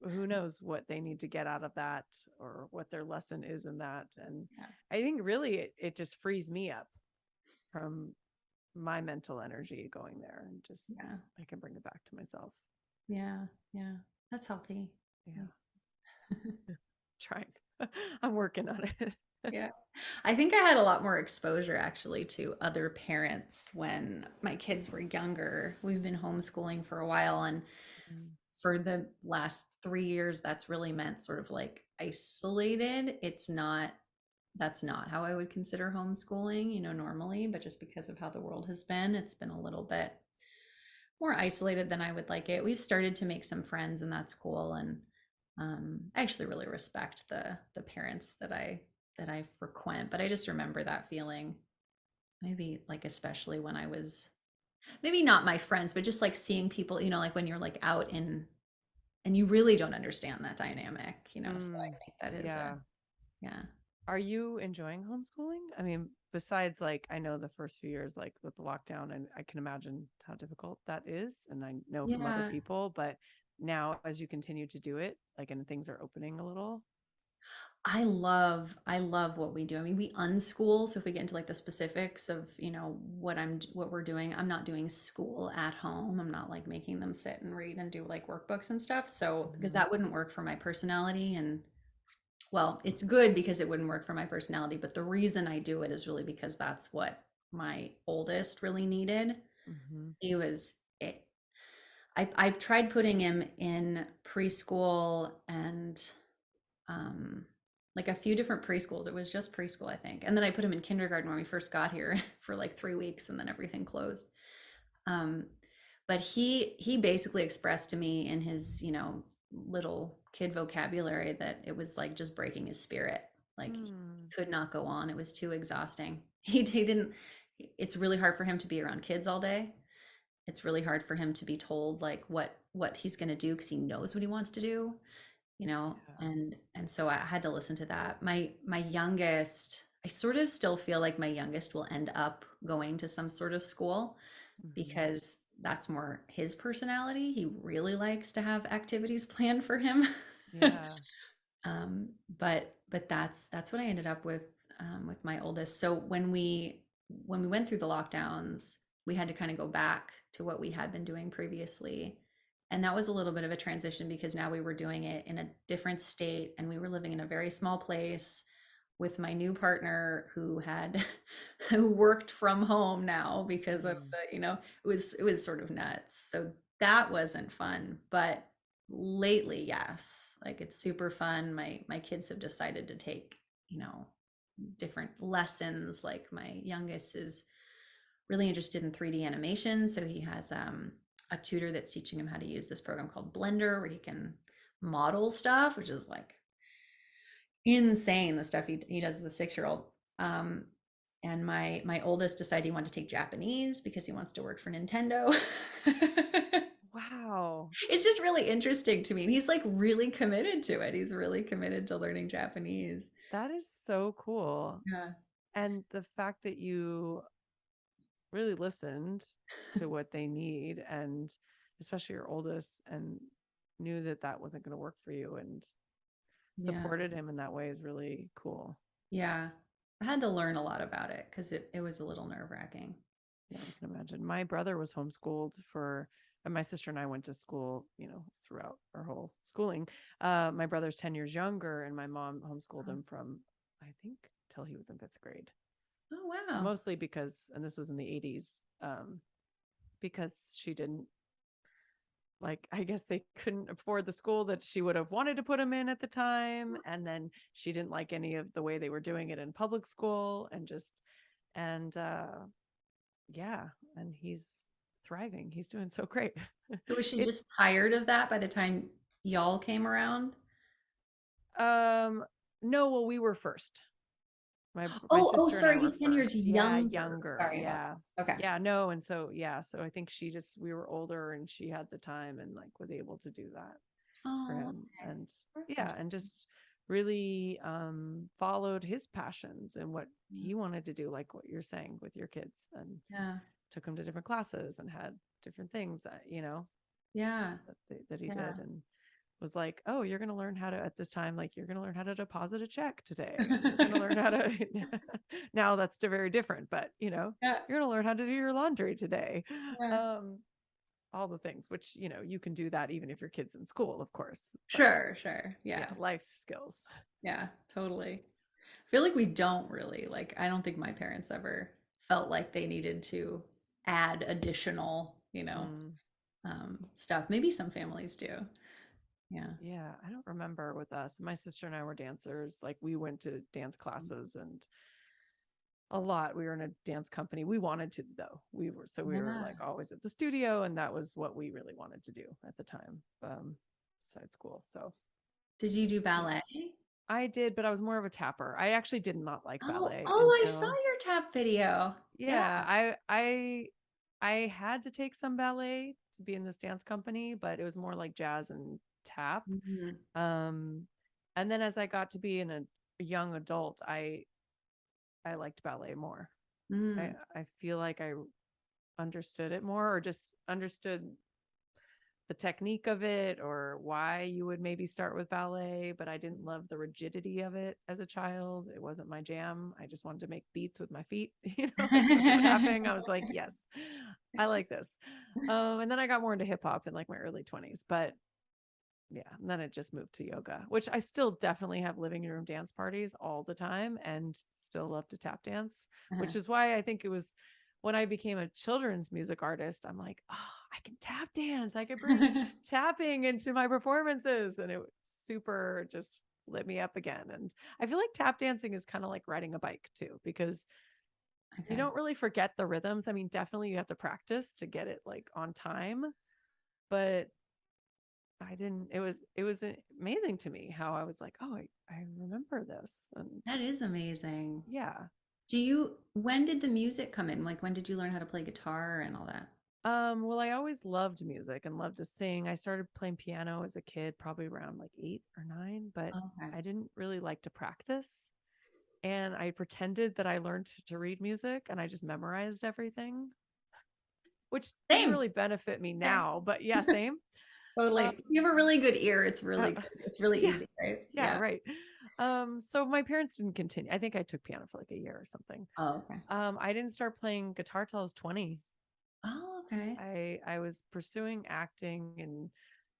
who knows what they need to get out of that or what their lesson is in that. And Yeah. I think really it just frees me up from my mental energy going there and just Yeah. I can bring it back to myself. Yeah. Yeah. That's healthy. Yeah. Trying. I'm working on it. Yeah. I think I had a lot more exposure actually to other parents when my kids were younger. We've been homeschooling for a while, and Mm, for the last 3 years, that's really meant sort of like isolated. That's not how I would consider homeschooling, normally, but just because of how the world has been, it's been a little bit more isolated than I would like it. We've started to make some friends, and that's cool. And I actually really respect the parents that I frequent. But I just remember that feeling, maybe like especially when I was maybe not my friends, but just like seeing people, like when you're like out in and you really don't understand that dynamic. So I think that is yeah. yeah. Are you enjoying homeschooling? I mean, besides like I know the first few years like with the lockdown and I can imagine how difficult that is and I know from other Yeah. people, but now as you continue to do it, like and things are opening a little. I love what we do. I mean, we unschool. So if we get into like the specifics of, what we're doing, I'm not doing school at home. I'm not like making them sit and read and do like workbooks and stuff. So because Mhm. that wouldn't work for my personality. And well, it's good because it wouldn't work for my personality, but the reason I do it is really because that's what my oldest really needed. Mhm. He was it, I tried putting him in preschool and um like a few different preschools. It was just preschool, I think. And then I put him in kindergarten when we first got here for like 3 weeks, and then everything closed. Um, but he basically expressed to me in his, little kid vocabulary that it was like just breaking his spirit. Like he Mm. could not go on. It was too exhausting. He didn't, it's really hard for him to be around kids all day. It's really hard for him to be told like what he's going to do because he knows what he wants to do, Yeah. and so I had to listen to that. My youngest, I sort of still feel like my youngest will end up going to some sort of school Mhm. because that's more his personality. He really likes to have activities planned for him. Yeah. But that's what I ended up with my oldest. So when we went through the lockdowns, we had to kind of go back to what we had been doing previously. And that was a little bit of a transition because now we were doing it in a different state and we were living in a very small place with my new partner who had who worked from home now because of Mm. it was sort of nuts. So that wasn't fun, but lately, yes, like it's super fun. My kids have decided to take, different lessons. Like my youngest is really interested in 3D animation, so he has a tutor that's teaching him how to use this program called Blender where he can model stuff, which is like insane, the stuff he does as a 6-year-old. Um, and my oldest decided he wanted to take Japanese because he wants to work for Nintendo. Wow. It's just really interesting to me. And he's like really committed to it. He's really committed to learning Japanese. That is so cool. Yeah. And the fact that you really listened to what they need and especially your oldest and knew that that wasn't going to work for you and Yeah. supported him in that way is really cool. Yeah. I had to learn a lot about it because it was a little nerve-wracking. Yeah, I can imagine. My brother was homeschooled and my sister and I went to school, throughout our whole schooling. My brother's 10 years younger, and my mom homeschooled him from, I think, till he was in fifth grade. Oh, wow. mostly because, and this was in the 80s, because she didn't like, I guess they couldn't afford the school that she would have wanted to put him in at the time. And then she didn't like any of the way they were doing it in public school and yeah, and he's thriving. He's doing so great. So was she It just tired of that by the time y'all came around? um no, well, we were first. My Oh, sister and I sorry, were he's 10 years first. Yeah, younger. younger. Sorry about Yeah. that. Okay. Yeah, no, and so yeah, so I think we were older and she had the time and like was able to do that for Oh, him. okay. And That's yeah, and interesting. just really followed his passions and what Yeah. he wanted to do, like what you're saying with your kids, and Yeah. took him to different classes and had different things, Yeah. that he Yeah. did, and was like, oh, you're going to learn how to, at this time, like, you're going to learn how to deposit a check today, and you're going to learn how to now that's very different, but Yeah. you're going to learn how to do your laundry today. Yeah. um all the things, which you can do that even if your kid's in school, of course, but Sure, sure. Yeah. yeah, life skills. Yeah, totally. I feel like we don't really like I don't think my parents ever felt like they needed to add additional, Mm, stuff. Maybe some families do. Yeah. yeah, I don't remember with us. My sister and I were dancers. Like, we went to dance classes and a lot. We were in a dance company. We wanted to, though. We were Yeah. like always at the studio, and that was what we really wanted to do at the time, besides school. So Did you do yeah, ballet? I did, but I was more of a tapper. I actually did not like Oh, ballet oh, I saw until, your tap video. Yeah. yeah, I had to take some ballet to be in this dance company, but it was more like jazz and tap. Mhm. Um, and then as I got to be a young adult, I liked ballet more. Mm. I feel like I understood it more, or just understood the technique of it, or why you would maybe start with ballet, but I didn't love the rigidity of it as a child. It wasn't my jam. I just wanted to make beats with my feet, like when I was tapping. I was like, yes, I like this. And then I got more into hip hop in like my early 20s, but yeah, and then it just moved to yoga, which I still definitely have living room dance parties all the time and still love to tap dance, Uh-huh. which is why I think it was when I became a children's music artist, I'm like, oh, I can tap dance. I could bring tapping into my performances. And it super just lit me up again. And I feel like tap dancing is kind of like riding a bike too, because you Okay. don't really forget the rhythms. I mean, definitely you have to practice to get it like on time, but I didn't, it was amazing to me how I was like, oh, I remember this. And That is amazing. yeah. When did the music come in? Like, when did you learn how to play guitar and all that? Well, I always loved music and loved to sing. I started playing piano as a kid, probably around like 8 or 9, but Okay. I didn't really like to practice. And I pretended that I learned to read music and I just memorized everything, which didn't Same. really benefit me Yeah. now, but yeah, same. Totally. Um, If you have a really good ear, it's uh, really good. It's really yeah, easy, right? yeah, Yeah. right. So my parents didn't continue. I think I took piano for like a year or something. Oh, okay. I didn't start playing guitar till I was 20. Oh, okay. I was pursuing acting and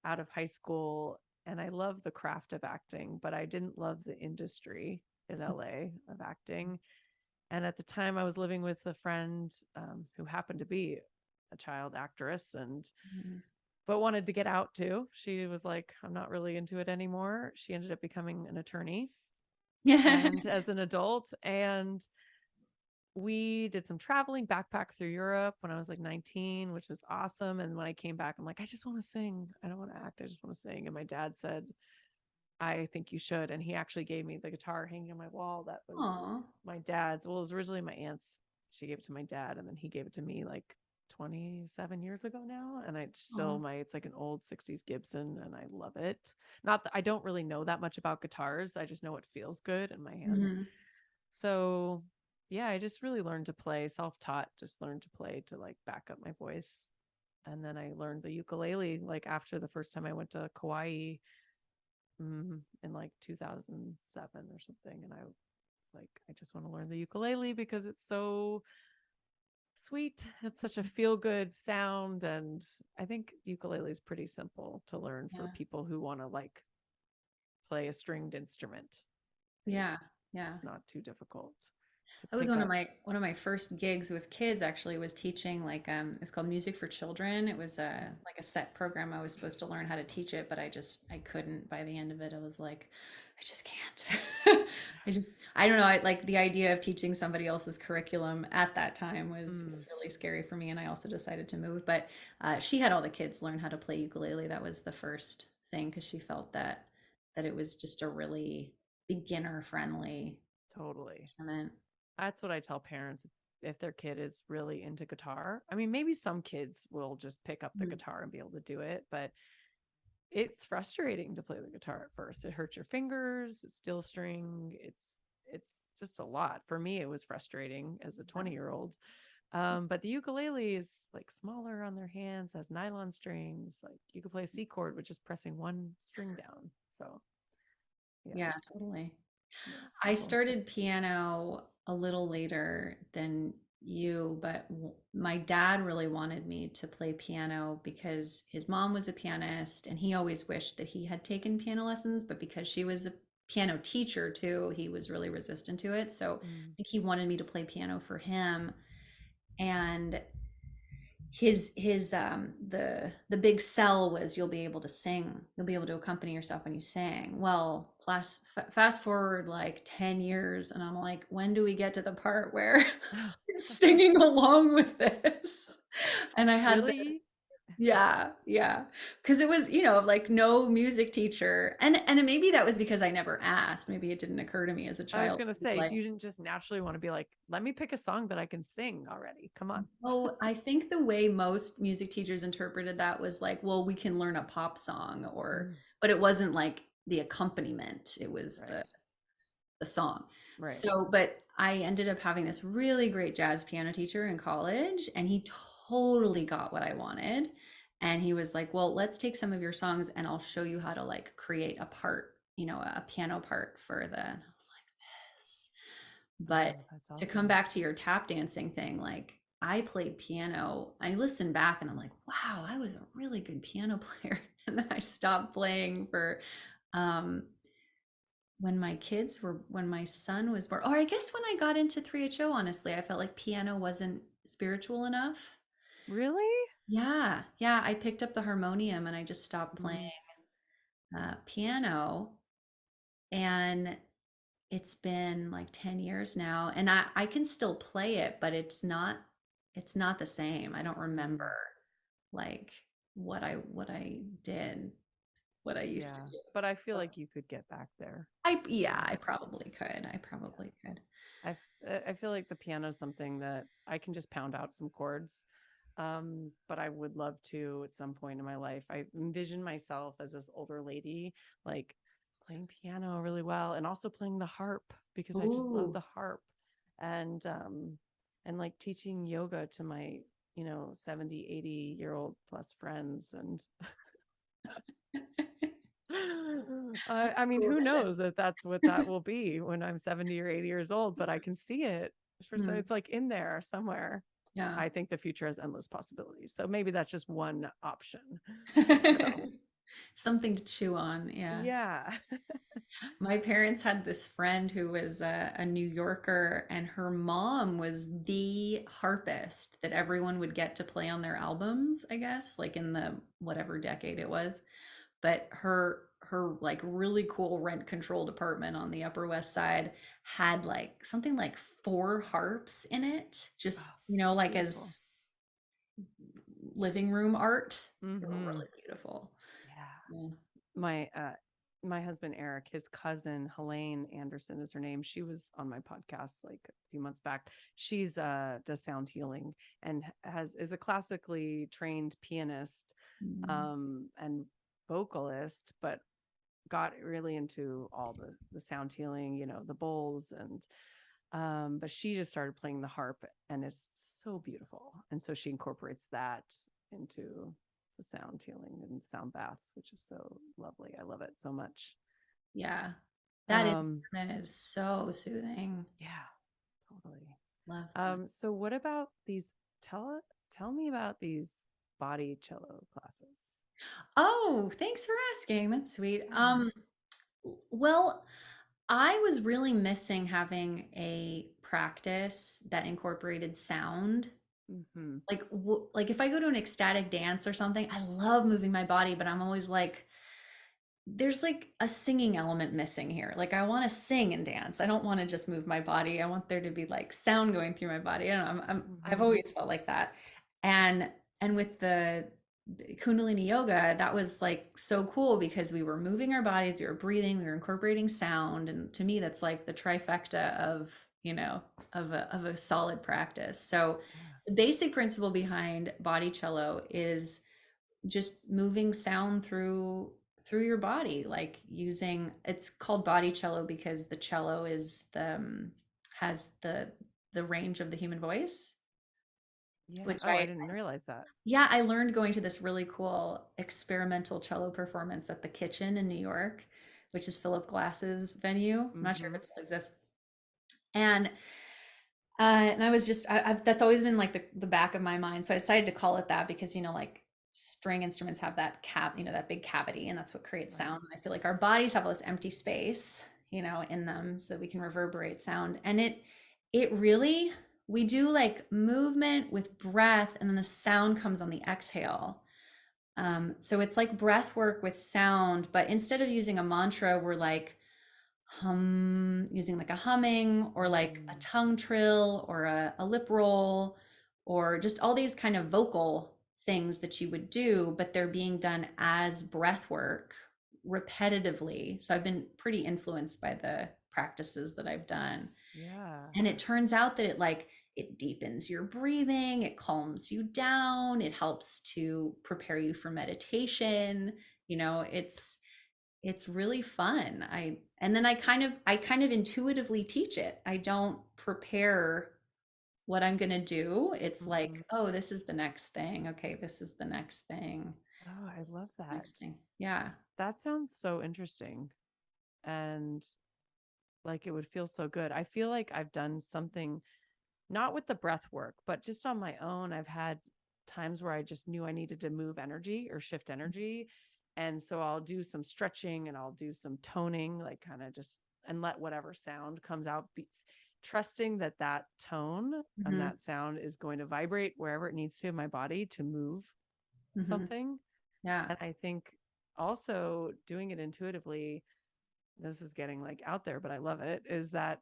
out of high school, and I love the craft of acting, but I didn't love the industry in LA of acting. And at the time, I was living with a friend who happened to be a child actress, and Mhm. but wanted to get out too. She was like, I'm not really into it anymore. She ended up becoming an attorney Yeah. and as an adult, and we did some traveling, backpack through Europe when I was like 19, which was awesome. And when I came back, I'm like, I just want to sing. I don't want to act. I just want to sing. And my dad said, I think you should. And he actually gave me the guitar hanging on my wall. That was Aw. my dad's. Well, it was originally my aunt's. She gave it to my dad, and then he gave it to me like 27 years ago now. And Aw. it's like an old 60s Gibson, and I love it. Not that I don't really know that much about guitars. I just know it feels good in my hand. Mhm. So yeah, I just really learned to play, self-taught, just learned to play to like back up my voice. And then I learned the ukulele like after the first time I went to Kauai, in like 2007 or something. And I was like, I just want to learn the ukulele because it's so sweet. It's such a feel good sound. And I think ukulele is pretty simple to learn for Yeah. people who want to like play a stringed instrument. Yeah. Yeah. It's not too difficult. to That was pick up. one of my first gigs with kids actually was teaching like it was called Music for Children. It was a Mm. like a set program. I was supposed to learn how to teach it, but I couldn't by the end of it. I was like, I just can't. I don't know. I like the idea of teaching somebody else's curriculum at that time was Mm, really scary for me, and I also decided to move. But she had all the kids learn how to play ukulele. That was the first thing because she felt that it was just a really beginner friendly totally. instrument. That's what I tell parents if their kid is really into guitar. I mean, maybe some kids will just pick up the Mm. guitar and be able to do it, but it's frustrating to play the guitar at first. It hurts your fingers, it's steel string, it's just a lot. For me, it was frustrating as a 20-year-old. But the ukulele is like smaller on their hands, has nylon strings. Like you could play a C chord with just pressing one string down. So yeah, Yeah, totally. yeah, I simple. started piano a little later than you, but my dad really wanted me to play piano because his mom was a pianist and he always wished that he had taken piano lessons, but because she was a piano teacher too, he was really resistant to it. So I Mm. think he wanted me to play piano for him. And his the big sell was you'll be able to sing, you'll be able to accompany yourself when you sing. Well, fast forward like 10 years and I'm like, when do we get to the part where I'm singing along with this? And I had this, Really? yeah, because it was, like no music teacher, and maybe that was because I never asked. Maybe it didn't occur to me as a I was child. gonna It was say, like, you didn't just naturally want to be like, let me pick a song that I can sing already. Come on. oh, I think the way most music teachers interpreted that was like, well, we can learn a pop song Mm, but it wasn't like the accompaniment, it was right, the song. right. So, but I ended up having this really great jazz piano teacher in college, and he totally got what I wanted. And he was like, well, let's take some of your songs and I'll show you how to like create a part, a piano part for the, and I was like, this. But Oh, that's to come awesome. back to your tap dancing thing, like I played piano. I listened back and I'm like, wow, I was a really good piano player. And then I stopped playing for um when my son was born. Or I guess when I got into 3HO, honestly, I felt like piano wasn't spiritual enough. Really? Yeah, yeah, I picked up the harmonium and I just stopped playing Mm, piano. And it's been like 10 years now, and I can still play it, but it's not the same. I don't remember mm, like what I did, what I used to yeah. do. But I feel But like you could get back there. yeah, Yeah. I probably could. I Yeah. probably could. I feel like the piano is something that I can just pound out some chords. But I would love to at some point in my life. I envision myself as this older lady, like playing piano really well and also playing the harp because I just love Ooh. the harp. And like teaching yoga to my, 70, 80-year-old plus friends. And I mean, Cool who vision. knows if that's what that will be when I'm 70 or 80 years old, but I can see it. So Mhm. it's like in there somewhere. Yeah. I think the future has endless possibilities. So maybe that's just one option. So Something to chew on. Yeah. yeah. My parents had this friend who was a New Yorker, and her mom was the harpist that everyone would get to play on their albums, I guess, like in the whatever decade it was. But her like really cool rent controlled apartment on the Upper West Side had like something like four harps in it, Oh, just so like beautiful. as living room art. They were Mm-hmm. really beautiful. Yeah. Yeah. My husband Eric, his cousin Helene Anderson is her name. She was on my podcast like a few months back. She's does sound healing and has is a classically trained pianist Mm. and vocalist, but got really into all the sound healing, the bowls and but she just started playing the harp and it's so beautiful. And so she incorporates that into the sound healing and sound baths, which is so lovely. I love it so much. Yeah. That Um, instrument is so soothing. yeah, totally. Love that. So what about these tell me about these body cello classes. Oh, thanks for asking. That's sweet. Yeah. Well, I was really missing having a practice that incorporated sound. Mm-hmm. Like if I go to an ecstatic dance or something, I love moving my body, but I'm always like, there's like a singing element missing here. Like I want to sing and dance. I don't want to just move my body. I want there to be like sound going through my body. I don't know. I've Mm-hmm. always felt like that. And with the Kundalini yoga, that was like so cool because we were moving our bodies, we were breathing, we were incorporating sound, and to me, that's like the trifecta of of a solid practice. So Yeah. the basic principle behind body cello is just moving sound through your body, like using, it's called body cello because the cello is the has the range of the human voice, Yeah. which Oh, I didn't realize that. yeah, I learned going to this really cool experimental cello performance at the Kitchen in New York, which is Philip Glass's venue. I'm not sure Mm-hmm. if it still exists. And I was just, I've that's always been like the back of my mind. So I decided to call it that because, like string instruments have that that big cavity, and that's what creates Right. sound. And I feel like our bodies have all this empty space, in them so that we can reverberate sound. And it really, we do like movement with breath, and then the sound comes on the exhale. So it's like breath work with sound, but instead of using a mantra, we're like, using like a humming or like a Mm. tongue trill or a lip roll or just all these kind of vocal things that you would do, but they're being done as breath work repetitively. So I've been pretty influenced by the practices that I've done. Yeah. And it turns out that it deepens your breathing, it calms you down, it helps to prepare you for meditation. It's really fun. And then I kind of intuitively teach it. I don't prepare what I'm going to do. It's Mm-hmm. like, oh, this is the next thing. Okay, this is the next thing. Oh, I This is love the that. next thing. Yeah. That sounds so interesting. And like it would feel so good. I feel like I've done something not with the breath work, but just on my own. I've had times where I just knew I needed to move energy or shift energy. And so I'll do some stretching and I'll do some toning, like kind of just and let whatever sound comes out be trusting that that tone and Hmm. that sound is going to vibrate wherever it needs to in my body to move Hmm. something. Yeah. And I think also doing it intuitively, this is getting like out there, but I love it, is that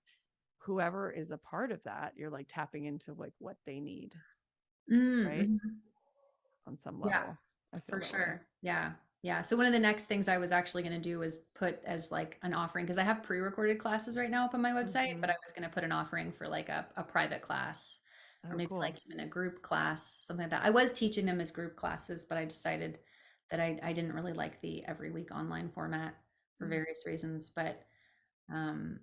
whoever is a part of that, you're like tapping into like what they need, right? Mm-hmm. On some Yeah. level. I feel For that way. sure. Yeah. Yeah. So one of the next things I was actually going to do was put as like an offering because I have pre-recorded classes right now up on my website, Mm-hmm. but I was going to put an offering for like a private class or Oh, maybe like cool. even a group class, something like that. I was teaching them as group classes, but I decided that I didn't really like the every week online format for Mm. various reasons. But um,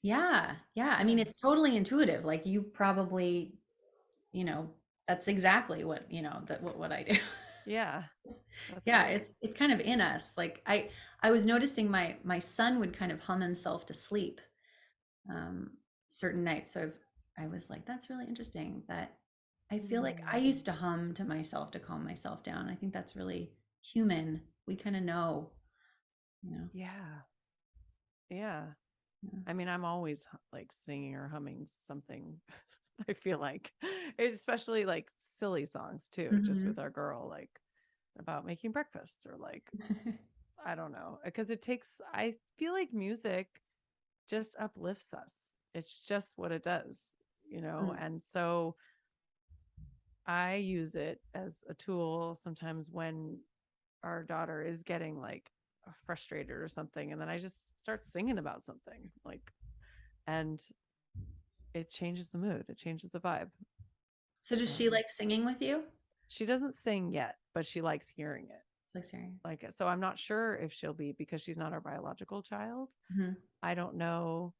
yeah, yeah. I mean, Yeah. it's totally intuitive. Like you probably, you know, that's exactly what, what I do. Yeah. That's Yeah, great. it's kind of in us. Like I was noticing my son would kind of hum himself to sleep um certain nights. So I was like, that's really interesting that I feel like I Mm. used to hum to myself to calm myself down. I think that's really human. We kind of know, you know. Yeah. Yeah. Yeah. I mean, I'm always like singing or humming something. I feel like, especially like silly songs too, just with Mhm. our girl, like about making breakfast or like, I don't know, because it takes, I feel like music just uplifts us. It's just what it does, you know? Mm. And so I use it as a tool sometimes when our daughter is getting like frustrated or something. And then I just start singing about something like, and it changes the mood, it changes the vibe. So does she Um, like singing with you? she doesn't sing yet, but she likes hearing it. Like singing. Like, so I'm not sure if she'll be, because she's not our biological child. Hmm. I don't know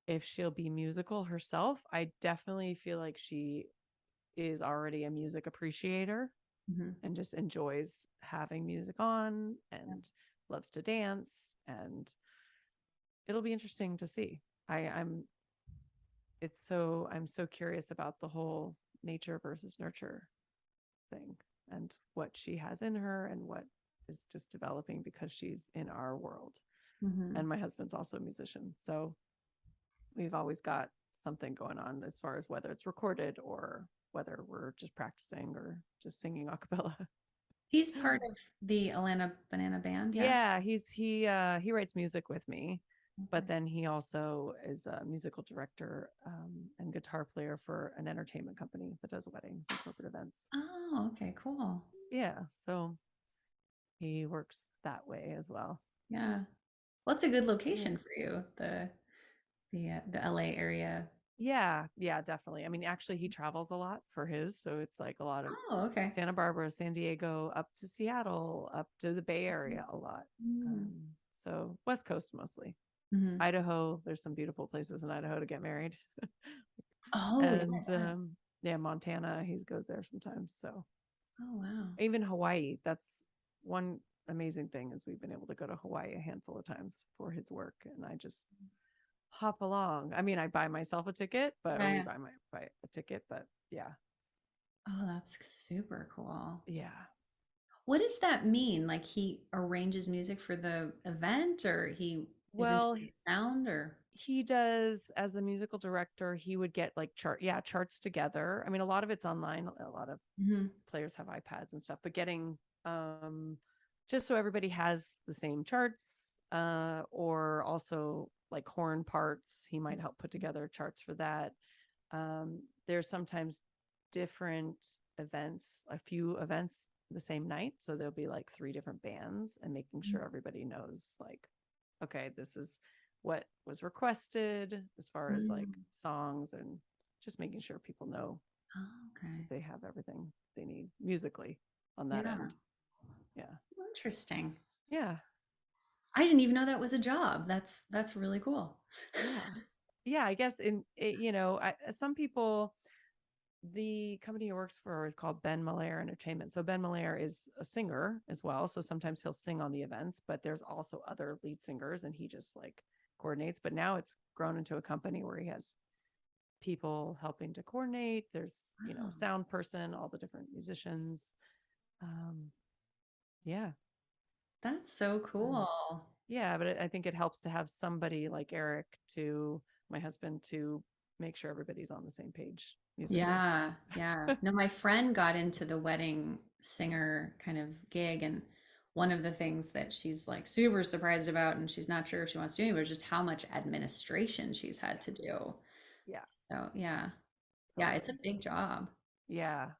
if she'll be musical herself. I definitely feel like she is already a music appreciator Hmm. and just enjoys having music on and loves to dance. And it'll be interesting to see. I'm I'm so curious about the whole nature versus nurture thing and what she has in her and what is just developing because she's in our world. Hmm. And my husband's also a musician. So we've always got something going on as far as whether it's recorded or whether we're just practicing or just singing a cappella. He's part of the Alana Banana Band, yeah? Yeah, he writes music with me, but Okay. then he also is a musical director and guitar player for an entertainment company that does weddings and corporate events. Oh, okay, cool. Yeah, so he works that way as well. Yeah. What's a good Yeah. location for you? The LA area. Yeah, definitely. I mean, actually, he travels a lot for his, so it's like a lot of Oh, okay. Santa Barbara, San Diego, up to Seattle, up to the Bay Area a lot. Mm. So West Coast mostly. Mhm. Idaho, there's some beautiful places in Idaho to get married. Oh, yeah, And yeah. yeah, Montana, he goes there sometimes. So Oh, wow. even Hawaii, that's one amazing thing is we've been able to go to Hawaii a handful of times for his work, and I just hop along. I mean, I buy myself a ticket, but or Yeah, we yeah. buy a ticket, but yeah, Oh, that's super cool. yeah. What does that mean? Like he arranges music for the event or he is in Well, charge of sound or? he does as a musical director, he would get like charts together. I mean, a lot of it's online. A lot of Mhm. players have iPads and stuff, but getting just so everybody has the same charts, or also like horn parts, he might help put together charts for that. There's sometimes different events, a few events the same night, so there'll be like 3 different bands, and making sure everybody knows like, okay, this is what was requested as far as like Mm. songs, and just making sure people know Oh, okay. they have everything they need musically on that Yeah. end. Yeah. Interesting. Yeah. I didn't even know that was a job. That's really cool. Yeah. Yeah. I guess some people, the company he works for is called Ben Malaire Entertainment. So Ben Malaire is a singer as well. So sometimes he'll sing on the events, but there's also other lead singers and he just like coordinates. But now it's grown into a company where he has people helping to coordinate. There's, Wow. sound person, all the different musicians. Um, yeah. That's so Um, cool. yeah, but I think it helps to have somebody like Eric, to my husband, to make sure everybody's on the same page musically. Yeah, yeah. No, my friend got into the wedding singer kind of gig, and one of the things that she's like super surprised about, and she's not sure if she wants to do it, was just how much administration she's had to do. Yeah, So yeah, yeah, it's a totally. big job. Yeah,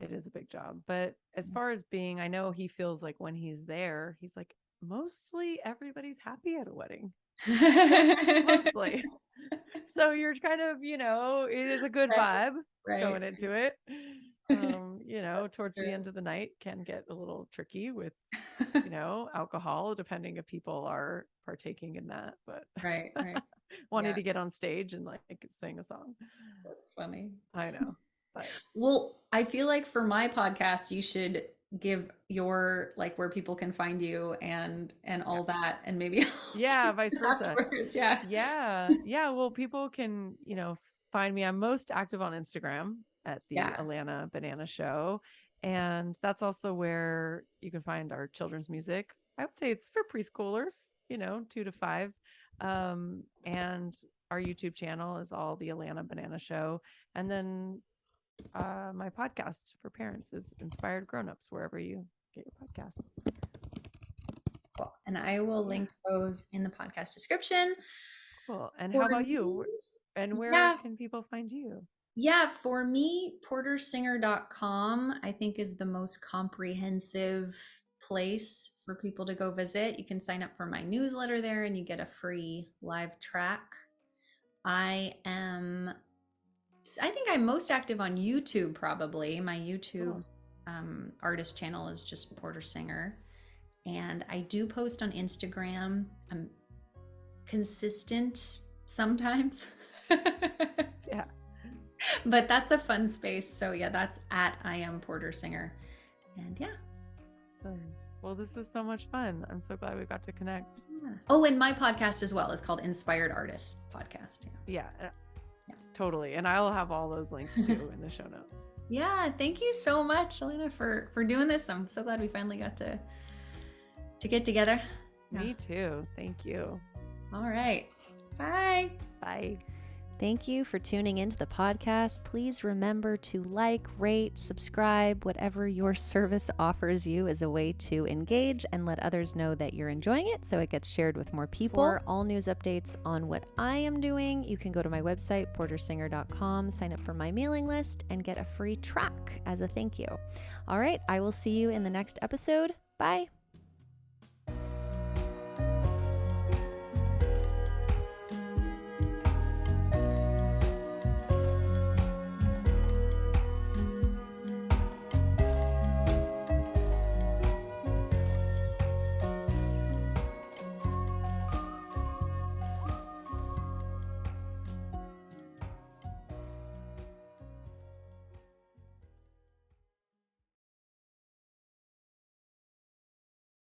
it is a big job. But as far as being, I know he feels like when he's there, he's like, mostly everybody's happy at a wedding. Mostly. So you're kind of, it is a good Right, vibe right. going into it. Towards the end of the night can get a little tricky with, alcohol, depending if people are partaking in that, but Right, right. wanting Yeah, to get on stage and like sing a song. that's funny. I know, but Well, I feel like for my podcast, you should give your like where people can find you and yeah. all that, and maybe I'll do Yeah, it vice versa. afterwards. Yeah. Yeah. Yeah. Well, people can, find me. I'm most active on Instagram at the Yeah. Alana Banana Show. And that's also where you can find our children's music. I would say it's for preschoolers, 2 to 5. And our YouTube channel is all the Alana Banana Show. And then my podcast for parents is Inspired Grownups, wherever you get your podcasts. Cool. And I will Yeah. link those in the podcast description. Cool. And how For about me, you? And where yeah, can people find you? yeah, for me, portersinger.com, I think is the most comprehensive place for people to go visit. You can sign up for my newsletter there and you get a free live track. I am I think I'm most active on YouTube probably. My YouTube Cool. artist channel is just Porter Singer. And I do post on Instagram. I'm consistent sometimes. Yeah. But that's a fun space. So yeah, that's at I am Porter Singer. And yeah. So, well, this is so much fun. I'm so glad we got to connect. Yeah. Oh, and my podcast as well is called Inspired Artist Podcast. Yeah, Yeah. totally. And I'll have all those links too in the show notes. Yeah, thank you so much, Alana, for doing this. I'm so glad we finally got to get together. Me too. Thank you. All right. Bye. Bye. Thank you for tuning into the podcast. Please remember to like, rate, subscribe, whatever your service offers you as a way to engage and let others know that you're enjoying it so it gets shared with more people. For all news updates on what I am doing, you can go to my website, portersinger.com, sign up for my mailing list, and get a free track as a thank you. All right, I will see you in the next episode. Bye.